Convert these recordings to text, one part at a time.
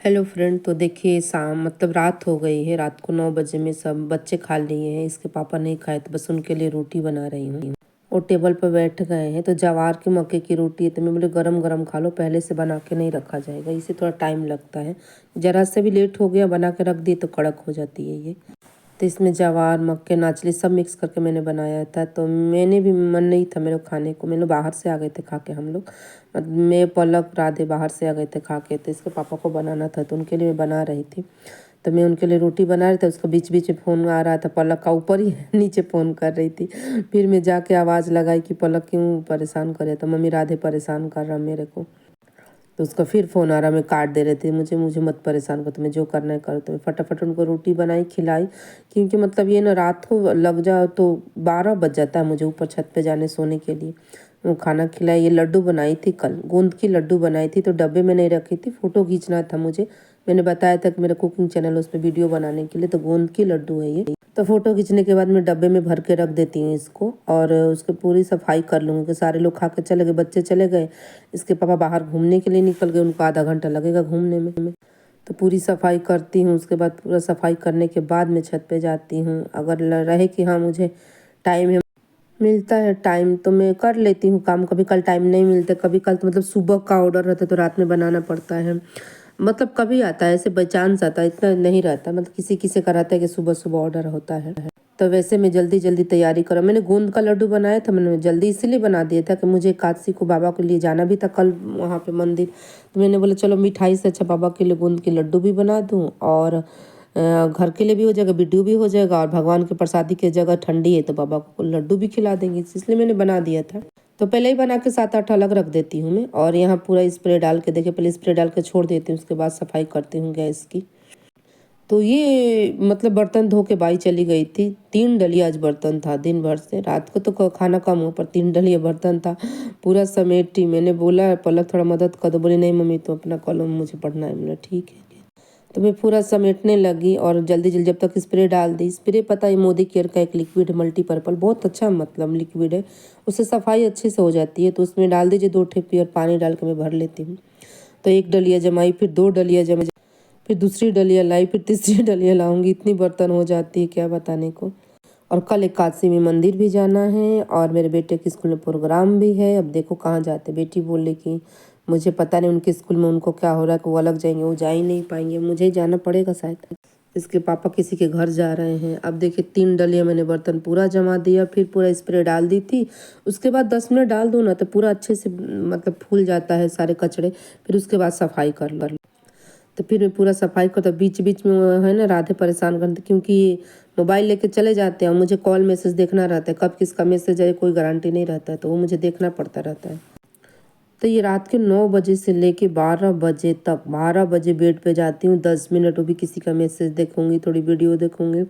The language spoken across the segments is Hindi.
Hello friend. तो देखिए शाम मतलब रात हो गई है। रात को 9 बजे में सब बच्चे खा लिए हैं। इसके पापा नहीं खाए तो बस उनके लिए रोटी बना रही हूँ। वो टेबल पर बैठ गए हैं। तो जवार की मक्के की रोटी है तो मैं बोले गरम गरम खा लो, पहले से बना के नहीं रखा जाएगा, इसे थोड़ा टाइम लगता है। ज़रा से भी लेट हो गया बना के रख दिए तो कड़क हो जाती है ये। तो इसमें जवार मक्के नाचली सब मिक्स करके मैंने बनाया था। तो मैंने भी मन नहीं था मेरे खाने को, मैंने बाहर से आ गए थे खा के हम लोग। मैं पलक राधे बाहर से आ गए थे खा के। तो इसके पापा को बनाना था तो उनके लिए मैं बना रही थी। तो मैं उनके लिए रोटी बना रही थी, उसका बीच बीच में फ़ोन आ रहा था। पलक का ऊपर ही नीचे फ़ोन कर रही थी। फिर मैं जाके आवाज़ लगाई कि पलक क्यों परेशान करे, तो मम्मी राधे परेशान कर रहा मेरे को। तो उसका फिर फ़ोन आ रहा, मैं काट दे रहे थे। मुझे मुझे मत परेशान करो, तुम्हें जो करना है करो। तो मैं फटाफट उनको रोटी बनाई खिलाई, क्योंकि मतलब ये ना रात को लग जाओ तो 12 बज जाता है मुझे ऊपर छत पे जाने सोने के लिए। वो खाना खिलाई। ये लड्डू बनाई थी कल, गोंद की लड्डू बनाई थी, तो डब्बे में नहीं रखी थी, फ़ोटो खींचना था मुझे। मैंने बताया था कि मेरा कुकिंग चैनल उस पर वीडियो बनाने के लिए, तो गोंद की लड्डू है ये। तो फ़ोटो खींचने के बाद मैं डब्बे में भर के रख देती हूँ इसको, और उसकी पूरी सफाई कर लूँगी कि सारे लोग खा के चले गए, बच्चे चले गए, इसके पापा बाहर घूमने के लिए निकल गए, उनको आधा घंटा लगेगा घूमने में। तो पूरी सफाई करती हूँ। उसके बाद पूरा सफाई करने के बाद मैं छत पे जाती हूँ। अगर रहे कि हाँ मुझे टाइम है, मिलता है टाइम, तो मैं कर लेती हूँ काम। कभी कल टाइम नहीं मिलता, कभी कल तो मतलब सुबह का ऑर्डर रहता है तो रात में बनाना पड़ता है। मतलब कभी आता है ऐसे बाई चांस आता है, इतना नहीं रहता। मतलब किसी किसी का रहता है कि सुबह सुबह ऑर्डर होता है। तो वैसे मैं जल्दी जल्दी तैयारी करा। मैंने गोंद का लड्डू बनाया था, मैंने जल्दी इसीलिए बना दिया था कि मुझे एकादशी को बाबा के लिए जाना भी था कल वहाँ पे मंदिर। तो मैंने बोला चलो मिठाई से अच्छा बाबा के लिए गोंद के लड्डू भी बना दूँ, और घर के लिए भी हो जाएगा, वीडियो भी हो जाएगा, और भगवान के प्रसादी की जगह ठंडी है तो बाबा को लड्डू भी खिला देंगे, इसलिए मैंने बना दिया था। तो पहले ही बना के 7-8 अलग रख देती हूँ मैं। और यहाँ पूरा स्प्रे डाल के, देखिए पहले स्प्रे डाल के छोड़ देती हूँ, उसके बाद सफाई करती हूँ गैस की। तो ये मतलब बर्तन धो के बाई चली गई थी। 3 डलिया आज बर्तन था दिन भर से। रात को तो खाना कम हो पर 3 डलिया बर्तन था, पूरा समेटी। मैंने बोला पलक थोड़ा मदद कर दो, बोली नहीं मम्मी तो अपना कर लो, मुझे पढ़ना है। बोला ठीक है। तो मैं पूरा समेटने लगी और जल्दी जल्दी जब तक स्प्रे डाल दी। स्प्रे पता है मोदी केयर का एक लिक्विड है मल्टीपर्पल, बहुत अच्छा मतलब लिक्विड है, उससे सफाई अच्छे से हो जाती है। तो उसमें डाल दीजिए 2 ठेपी और पानी डाल के मैं भर लेती हूँ। तो 1 डलिया जमाई, फिर 2 डलिया जमाई, फिर दूसरी डलिया लाई, फिर तीसरी डलिया लाऊंगी। इतनी बर्तन हो जाती है क्या बताने को। और कल एकादशी में मंदिर भी जाना है, और मेरे बेटे के स्कूल में प्रोग्राम भी है। अब देखो कहाँ जाते। बेटी बोले कि मुझे पता नहीं उनके स्कूल में उनको क्या हो रहा है कि वो अलग जाएंगे, वो जा ही नहीं पाएंगे, मुझे ही जाना पड़ेगा शायद। इसके पापा किसी के घर जा रहे हैं। अब देखिए 3 डलिया मैंने बर्तन पूरा जमा दिया, फिर पूरा स्प्रे डाल दी थी। उसके बाद 10 मिनट डाल दो ना तो पूरा अच्छे से मतलब फूल जाता है सारे कचड़े। फिर उसके बाद सफाई कर लो। तो फिर मैं पूरा सफाई करता। बीच बीच में वो है ना राधे परेशान करते, क्योंकि मोबाइल लेके चले जाते हैं और मुझे कॉल मैसेज देखना रहता है, कब किसका मैसेज है कोई गारंटी नहीं रहता है, तो वो मुझे देखना पड़ता रहता है। तो ये रात के 9 बजे से लेके 12 बजे तक, 12 बजे बेड पे जाती हूँ। 10 मिनट वो भी किसी का मैसेज देखूंगी, थोड़ी वीडियो देखूंगी।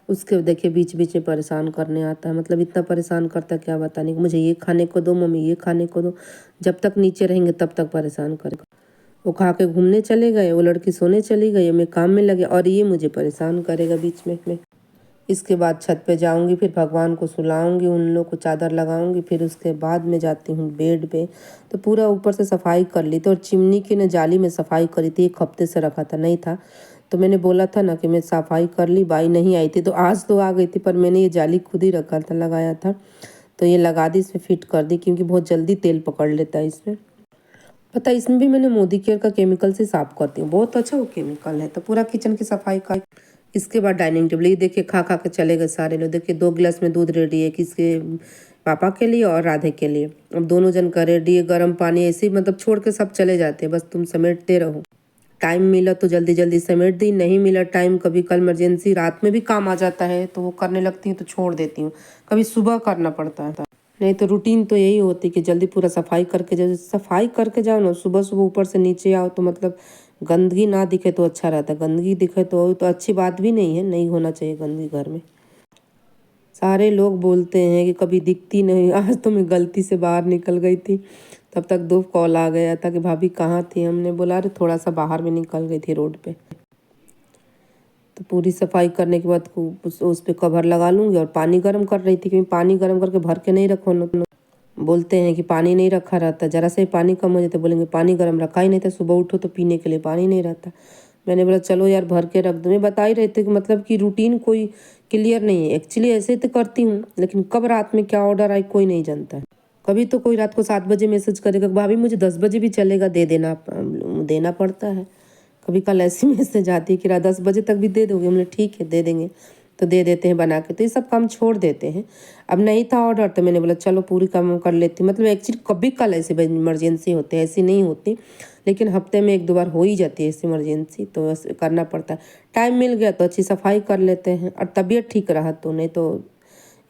उसके देखिए बीच बीच में परेशान करने आता है। मतलब इतना परेशान करता है क्या बताने को। मुझे ये खाने को दो मम्मी, ये खाने को दो। जब तक नीचे रहेंगे तब तक परेशान करेगा। वो खा के घूमने चले गए, वो लड़की सोने चली गई, मैं काम में लगे, और ये मुझे परेशान करेगा बीच में। इसके बाद छत पे जाऊंगी, फिर भगवान को सुलाऊंगी, उन लोग को चादर लगाऊंगी, फिर उसके बाद मैं जाती हूँ बेड पे। तो पूरा ऊपर से सफाई कर ली थी, और चिमनी की न जाली में सफाई करी थी, 1 हफ्ते से रखा था नहीं था। तो मैंने बोला था ना कि मैं सफाई कर ली, बाई नहीं आई थी, तो आज तो आ गई थी, पर मैंने ये जाली खुद ही रखा था, लगाया था। तो ये लगा दी, इसमें फिट कर दी, क्योंकि बहुत जल्दी तेल पकड़ लेता है इसमें। पता है इसमें भी मैंने मोदी केयर का केमिकल से साफ करती हूँ, बहुत अच्छा वो केमिकल है। तो पूरा किचन की सफाई कर। इसके बाद डाइनिंग टेबल, ये देखिए खा खा के चले गए सारे लोग। देखिए 2 गिलास में दूध रेडी है, किसके पापा के लिए और राधे के लिए। अब दोनों जन का रेडी है, गर्म पानी ऐसे ही मतलब छोड़ के सब चले जाते हैं, बस तुम समेटते रहो। टाइम मिला तो जल्दी जल्दी समेट दी, नहीं मिला टाइम, कभी कल इमरजेंसी रात में भी काम आ जाता है तो वो करने लगती हूँ तो छोड़ देती हूँ, कभी सुबह करना पड़ता है। नहीं तो रूटीन तो यही होती कि जल्दी पूरा सफाई करके, जैसे सफाई करके जाओ ना, सुबह सुबह ऊपर से नीचे आओ तो मतलब गंदगी ना दिखे तो अच्छा रहता है। गंदगी दिखे तो अच्छी बात भी नहीं है, नहीं होना चाहिए गंदगी घर में। सारे लोग बोलते हैं कि कभी दिखती नहीं। आज तो मैं गलती से बाहर निकल गई थी, तब तक 2 कॉल आ गया था कि भाभी कहाँ थी। हमने बोला अरे थोड़ा सा बाहर में निकल गई थी रोड पे। तो पूरी सफाई करने के बाद उस पर कवर लगा लूँगी, और पानी गर्म कर रही थी, क्योंकि पानी गर्म करके भर के नहीं रखो ना बोलते हैं कि पानी नहीं रखा रहता, ज़रा से ही पानी कम हो जाता बोलेंगे पानी गर्म रखा ही नहीं था, सुबह उठो तो पीने के लिए पानी नहीं रहता। मैंने बोला चलो यार भर के रख दो। मैं बता ही रहे थे कि मतलब कि रूटीन कोई क्लियर नहीं है। एक्चुअली ऐसे तो करती हूँ, लेकिन कब रात में क्या ऑर्डर आए कोई नहीं जानता है। कभी तो कोई रात को 7 बजे मैसेज करेगा भाभी मुझे 10 बजे भी चलेगा, दे देना, देना पड़ता है। कभी कल ऐसी मैसेज आती है कि रात 10 बजे तक भी दे दोगे, हमने ठीक है दे देंगे, तो दे देते हैं बना के। तो ये सब काम छोड़ देते हैं। अब नहीं था ऑर्डर तो मैंने बोला चलो पूरी काम कर लेती। मतलब एक्चुअली कभी कल ऐसे इमरजेंसी होते हैं, ऐसी नहीं होती, लेकिन हफ्ते में 1-2 बार हो ही जाती है ऐसी इमरजेंसी, तो ऐसे करना पड़ता है। टाइम मिल गया तो अच्छी सफाई कर लेते हैं, और तबीयत ठीक रहा तो। नहीं तो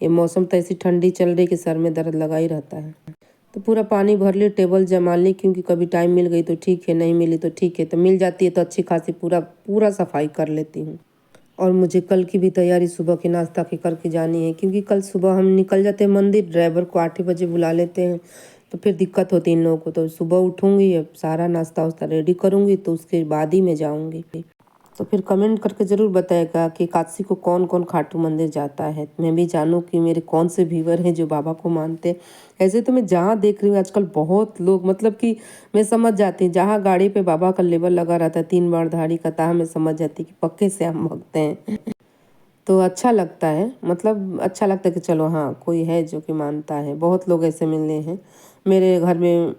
ये मौसम तो ऐसी ठंडी चल रही कि सर में दर्द लगा ही रहता है। तो पूरा पानी भर ली, टेबल जमा ली, क्योंकि कभी टाइम मिल गई तो ठीक है, नहीं मिली तो ठीक है, तो मिल जाती है तो अच्छी खासी पूरा पूरा सफाई कर लेती हूँ। और मुझे कल की भी तैयारी सुबह के नाश्ता की करके जानी है, क्योंकि कल सुबह हम निकल जाते हैं मंदिर, ड्राइवर को 8 बजे बुला लेते हैं, तो फिर दिक्कत होती है इन लोगों को। तो सुबह उठूँगी, अब सारा नाश्ता वास्ता रेडी करूँगी, तो उसके बाद ही मैं जाऊँगी। तो फिर कमेंट करके ज़रूर बताएगा कि काशी को कौन कौन खाटू मंदिर जाता है, मैं भी जानूँ कि मेरे कौन से व्यूवर हैं जो बाबा को मानते हैं। ऐसे तो मैं जहाँ देख रही हूँ आजकल बहुत लोग, मतलब कि मैं समझ जाती हूँ जहाँ गाड़ी पे बाबा का लेबल लगा रहता है 3 बाणधारी का, तहाँ मैं समझ जाती हूँ कि पक्के से हम भक्त हैं। तो अच्छा लगता है, मतलब अच्छा लगता है कि चलो हाँ कोई है जो कि मानता है। बहुत लोग ऐसे मिलने हैं मेरे घर में,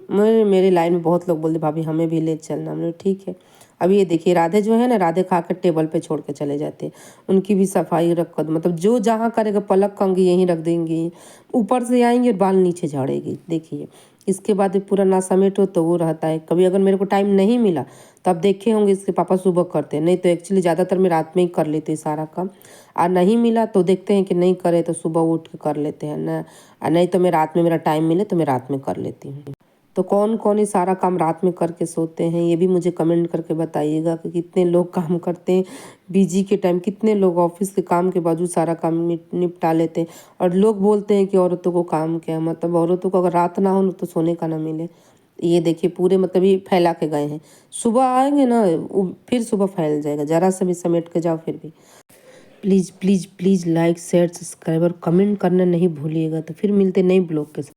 मेरे लाइन में बहुत लोग बोलते भाभी हमें भी ले चलना। हमने ठीक है। अब ये देखिए राधे जो है ना, राधे खा कर टेबल पे छोड़ के चले जाते हैं, उनकी भी सफाई रख दो। मतलब जो जहाँ करेगा पलक कंघी यहीं रख देंगी, ऊपर से आएंगे और बाल नीचे झाड़ेगी। देखिए इसके बाद पूरा ना समेटो तो वो रहता है। कभी अगर मेरे को टाइम नहीं मिला तो आप देखे होंगे इसके पापा सुबह करते हैं, नहीं तो एक्चुअली ज़्यादातर मैं रात में ही कर लेती सारा काम। और नहीं मिला तो देखते हैं कि नहीं करे तो सुबह उठ के कर लेते हैं ना, नहीं तो मैं रात में, मेरा टाइम मिले तो मैं रात में कर लेती हूँ। तो कौन कौन ये सारा काम रात में करके सोते हैं, ये भी मुझे कमेंट करके बताइएगा कि कितने लोग काम करते हैं बिजी के टाइम, कितने लोग ऑफिस के काम के बावजूद सारा काम निपटा लेते हैं। और लोग बोलते हैं कि औरतों को काम क्या है, मतलब औरतों को अगर रात ना हो तो सोने का ना मिले। ये देखिए पूरे मतलब ये फैला के गए हैं, सुबह आएंगे ना फिर सुबह फैल जाएगा, जरा सा भी समेट के जाओ फिर भी। Please please please like share subscribe और कमेंट करना नहीं भूलिएगा। तो फिर मिलते नए ब्लॉग के साथ।